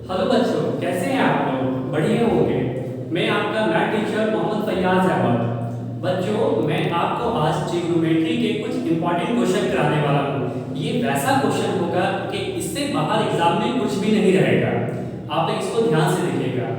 Hello बच्चों, कैसे हैं आप लोग? बढ़िया होंगे। मैं आपका मैथ टीचर मोहम्मद फैयाज अहमद। बच्चों, मैं आपको आज ट्रिग्नोमेट्री के कुछ इंपॉर्टेंट क्वेश्चन कराने वाला हूँ। ये वैसा क्वेश्चन होगा कि इससे बाहर एग्जाम में कुछ भी नहीं रहेगा। आप इसको ध्यान से देखिएगा।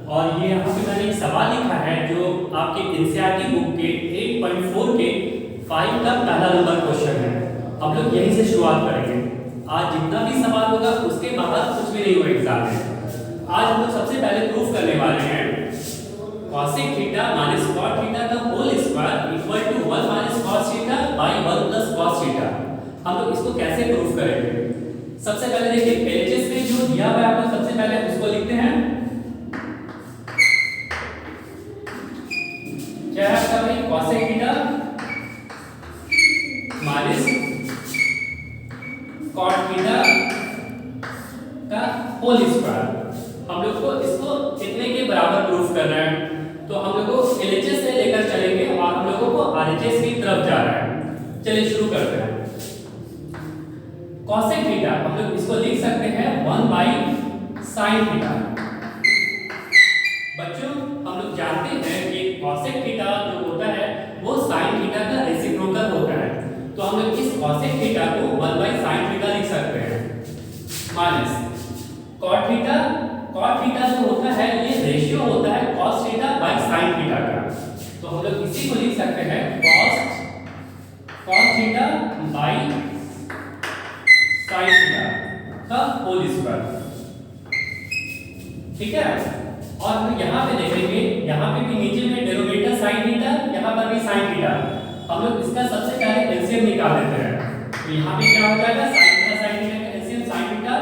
और ये यहाँ पे मैंने एक सवाल लिखा है जो आपके एनसीईआरटी बुक के 8.4 के 5 का पहला नंबर क्वेश्चन है। हम लोग यहीं से शुरुआत करेंगे। आज जितना भी सवाल होगा उसके बाहर कुछ भी नहीं होगा एग्जाम में। आज हम लोग सबसे पहले प्रूफ करने वाले हैं cosec theta minus cot theta का whole square equal to 1 minus cos theta by 1 plus cos theta. हम लोग इसको कैसे प्रूफ करेंगे? सबसे पहले देखिए एलएचएस में जो दिया हुआ है आप लोग सबसे पहले उसको लिखते हैं। क्या है आपका भाई? cosec theta minus cot theta का होल स्क्वायर। हम लोग को इसको कितने के बराबर प्रूफ करना है? तो हम लोग को एलएचएस से लेकर चलेंगे और हम लोगों को आरएचएस की तरफ जा रहा है। चलिए शुरू करते हैं। cosec थीटा हम लोग इसको लिख सकते हैं 1 बाई sin थीटा। बच्चों, हम लोग जानते हैं कि cosec थीटा जो होता है वो sin थीटा का रेसिप्रोकल होता है। तो हम लोग इस cosec थीटा को 1 बाई sin थीटा लिख सकते हैं minus cot theta. cot theta जो होता है ये रेशियो होता है cos theta by sin theta का। तो हम लोग इसी को लिख सकते हैं cos theta by sin theta का होल स्क्वायर। ठीक है। और हम यहाँ पे देखेंगे, यहाँ पे भी नीचे में डेरिवेटिव sin थीटा, यहाँ पर भी sin थीटा। हम लोग इसका सबसे पहले एलसीएम निकाल लेते हैं। तो यहाँ पे क्या हो जाएगा? sin थीटा का एलसीएम sin थीटा।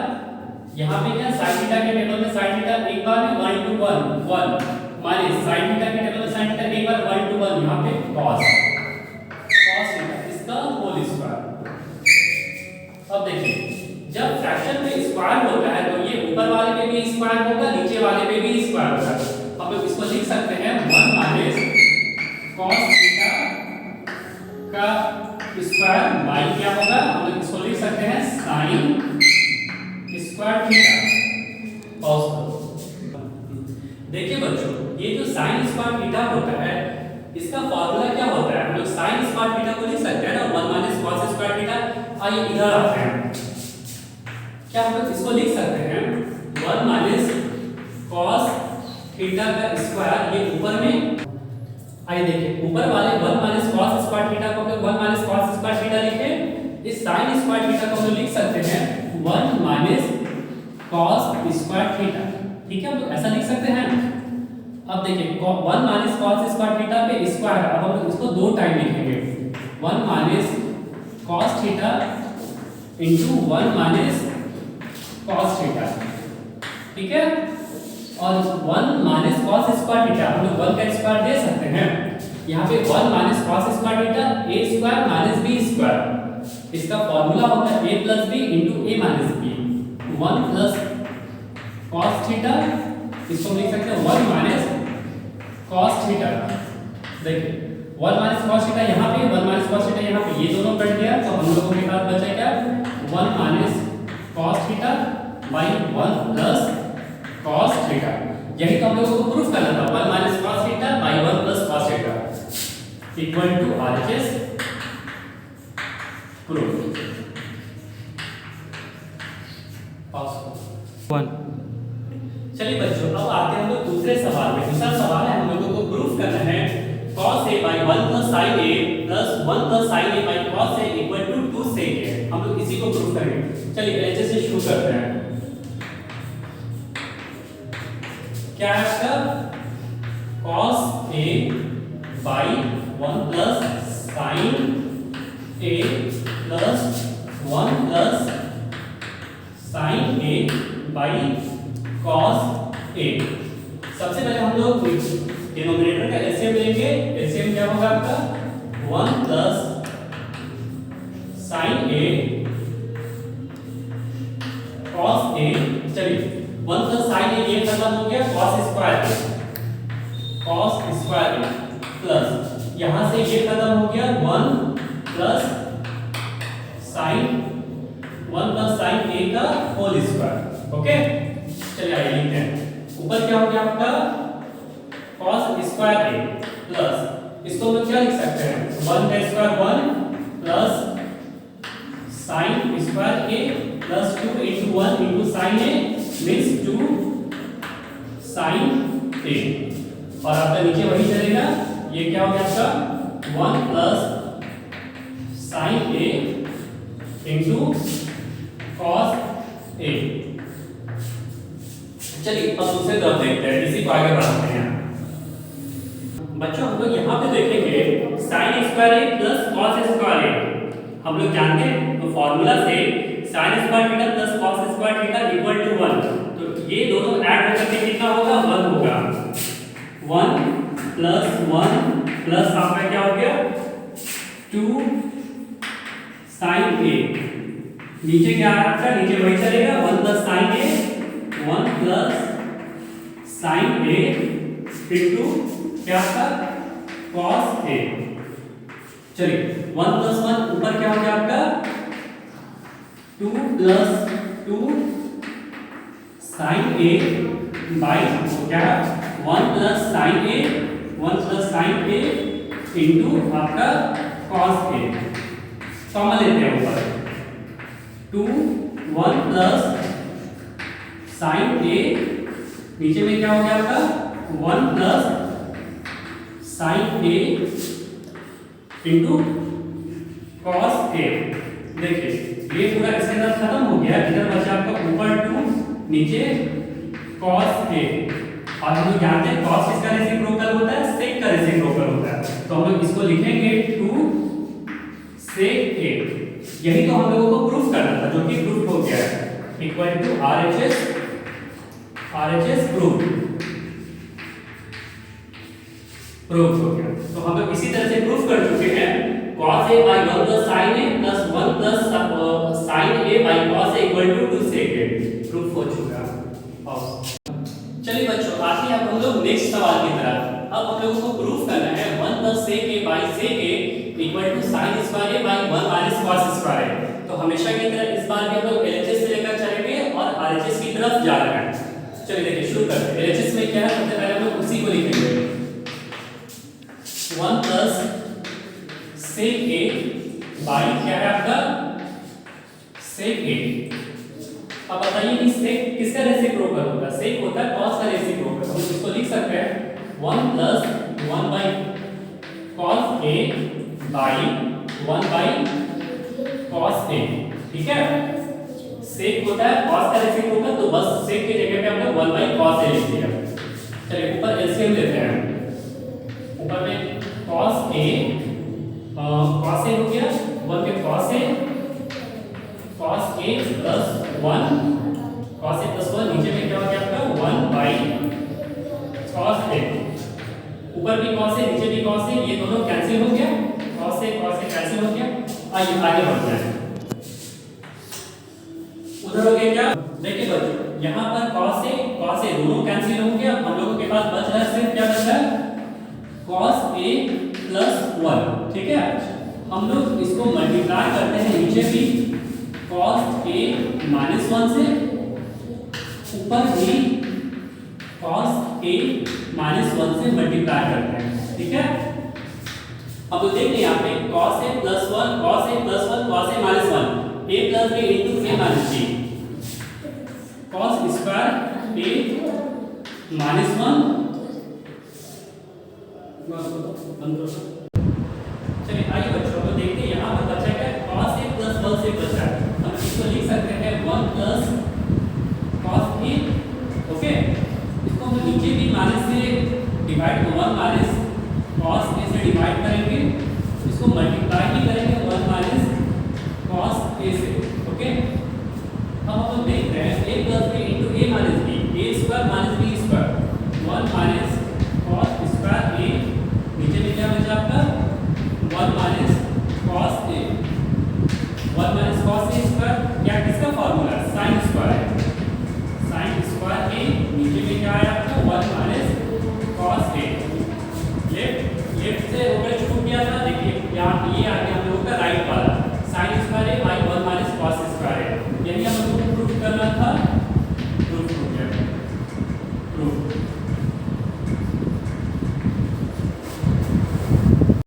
यहाँ पे क्या sin थीटा के टेबल में sin थीटा एक बार में 1 into 1 माइनस sin थीटा के टेबल में sin थीटा एक बार 1 into 1 यहाँ पे cos थीटा इसका होल स्क्वायर। अब देखिए जब फ्रैक्शन में स्क्वायर होता है तो ये ऊपर वाले पे भी स्क्वायर होगा, नीचे वाले पे भी स्क्वायर होगा। हम लोग इसको लिख सकते हैं 1 माइनस cos थीटा का स्क्वायर बाई क्या होगा? हम लोग इसको लिख सकते हैं sin स्क्वायर थीटा। देखिए बच्चों, ये जो sin स्क्वायर थीटा होता है इसका फार्मूला क्या होता है? हम लोग sin स्क्वायर थीटा को लिख सकते हैं ना 1 माइनस cos स्क्वायर थीटा। आइए इधर आते हैं। क्या हम लोग इसको लिख सकते हैं 1 माइनस cos थीटा का स्क्वायर, ये ऊपर में। आइए देखिए ऊपर वाले 1 माइनस cos स्क्वायर थीटा को हम लोग 1 माइनस cos स्क्वायर थीटा लिखे। इस sin स्क्वायर थीटा को हम लोग लिख सकते हैं 1 माइनस cos स्क्वायर थीटा। ठीक है, हम लोग ऐसा लिख सकते हैं। अब देखिए 1 माइनस cos स्क्वायर थीटा पे स्क्वायर, अब हम लोग इसको दो टाइम लिखेंगे 1 minus cos theta into 1 minus cos theta. ठीक है। और 1 माइनस cos स्क्वायर थीटा हम लोग 1 का स्क्वायर दे सकते हैं। यहाँ पे 1 minus cos square theta a square minus b square. इसका फार्मूला होता है a plus b into a minus b। 1 plus cos theta, इसको हम लिख सकते हैं 1 माइनस cos थीटा। देखिए 1 माइनस cos थीटा यहाँ पे, 1 माइनस cos थीटा यहाँ पे, ये दोनों कट गया तो हम लोगों के पास बचा क्या? 1 minus cos theta by 1 plus cos theta. यही तो हम लोगों को प्रूफ करना था 1 minus cos theta by 1 plus cos theta equal to RHS proof. 1। चलिए बच्चों, अब आते हैं हम लोग दूसरे सवाल में। दूसरा सवाल है हम लोगों को प्रूफ करना है cos a by 1 plus sin a plus 1 plus sin a by cos a equal to 2 sec a। हम लोग इसी को प्रूफ करेंगे। चलिए एलएचएस से शुरू करते हैं। क्या है आपका? cos a by 1 plus sin a plus 1 plus sin a by cos a। सबसे पहले हम लोग डिनोमिनेटर का एलसीएम लेंगे। एलसीएम क्या होगा आपका? 1 plus sin a cos a। चलिए 1 प्लस sin a ये खत्म हो गया, cos स्क्वायर प्लस यहां से ये खत्म हो गया 1 प्लस sin a का होल स्क्वायर। ओके, चलिए आगे लिखते हैं। ऊपर क्या हो गया आपका cos स्क्वायर a प्लस इसको हम क्या लिख सकते हैं 1 का square 1 plus sin square a plus 2 into 1 into sin a means 2 sin a और आपका नीचे वही चलेगा। ये क्या हो गया आपका 1 plus sin a into cos a। चलिए अब दूसरे तरफ देखते हैं, इसी को आगे बढ़ाते हैं। बच्चों हम लोग यहाँ पे देखेंगे sin square a plus cos square a। हम लोग जानते हैं तो फॉर्मूला से sin square theta plus cos square theta equal to 1, तो ये दोनों ऐड होकर के कितना होगा 1 होगा। 1 प्लस 1 प्लस आपका क्या हो गया 2 sin a। नीचे क्या आ रहा है, नीचे वही चलेगा 1 plus sin a 1 plus sin a into क्या था cos a। चलिए 1 प्लस 1 ऊपर क्या हो गया आपका 2 प्लस 2 sin a बाई क्या 1 plus sin a 1 plus sin a into आपका cos a। कॉमन लेते हैं ऊपर 2 1 प्लस sin a नीचे में क्या हो गया आपका 1 plus sin a into cos a। देखिए ये पूरा इसके साथ खत्म हो गया, इधर बचा आपका ऊपर 2 नीचे cos a। और हम लोग जानते हैं cos किसका रेसिप्रोकल होता है sec का रेसिप्रोकल होता है, तो हम लोग इसको लिखेंगे 2 sec a। यही तो हम लोगों को प्रूफ करना था, जो कि प्रूफ हो गया है इक्वल टू RHS प्रूफ हो गया। तो हम लोग इसी तरह से प्रूफ कर चुके हैं cos a by 1 plus sin a plus 1 plus sin a by cos a equal to 2 sec a। Proof हो चुका है। चलिए बच्चों आते हैं हम लोग नेक्स्ट सवाल की तरफ। अब हम लोगों को प्रूफ करना है 1 plus sec a by sec a equal to sin square a by 1 minus cos square a। तो हमेशा की तरह इस बार भी हम लोग LHS से लेकर चलेंगे और RHS की तरफ जा रहे हैं। चलिए देखिए शुरू करते हैं। LHS में क्या है, सबसे पहले हम लोग उसी को लिखेंगे 1 plus sec a by क्या है आपका sec a। अब बताइए कि sec किसका रेसिप्रोकल होता है, sec होता है cos का रेसिप्रोकल। हम इसको लिख सकते हैं 1 plus 1 by cos a by 1 by cos a। ठीक है, sec होता है cos का रेसिप्रोकल, तो बस sec की जगह पे हमने 1 by cos a लिख दिया। चलिए ऊपर एलसीएम लेते हैं। ऊपर में cos a हो गया 1 पे cos a plus 1 cos a plus 1 नीचे में क्या हो गया आपका 1 by cos a। ऊपर भी cos a नीचे भी cos a, ये दोनों कैंसिल हो गया, cos a कैंसिल हो गया। आइए आगे बढ़ते हैं। उधर हो गया क्या, देखिए बच्चों यहाँ पर cos a दोनों कैंसिल हो गया। हम लोगों के पास बच रहा है सिर्फ क्या बच रहा है cos a plus 1। ठीक है, हम लोग इसको मल्टीप्लाई करते हैं नीचे भी cos a minus 1 से, ऊपर भी cos a minus 1 से मल्टीप्लाई करते हैं। ठीक है, अब तो देखिए यहाँ पे cos a plus 1 cos a plus 1 cos a minus 1 a plus b into a minus b cos square a minus 1। चलिए आइए बच्चों को देखते हैं, यहाँ पर बचा क्या cos a plus 1 से बचा है, हम इसको लिख सकते हैं 1 plus cos a। ओके, इसको हम नीचे भी माइनस से डिवाइड 1 माइनस cos a से डिवाइड करेंगे, इसको मल्टीप्लाई ही करेंगे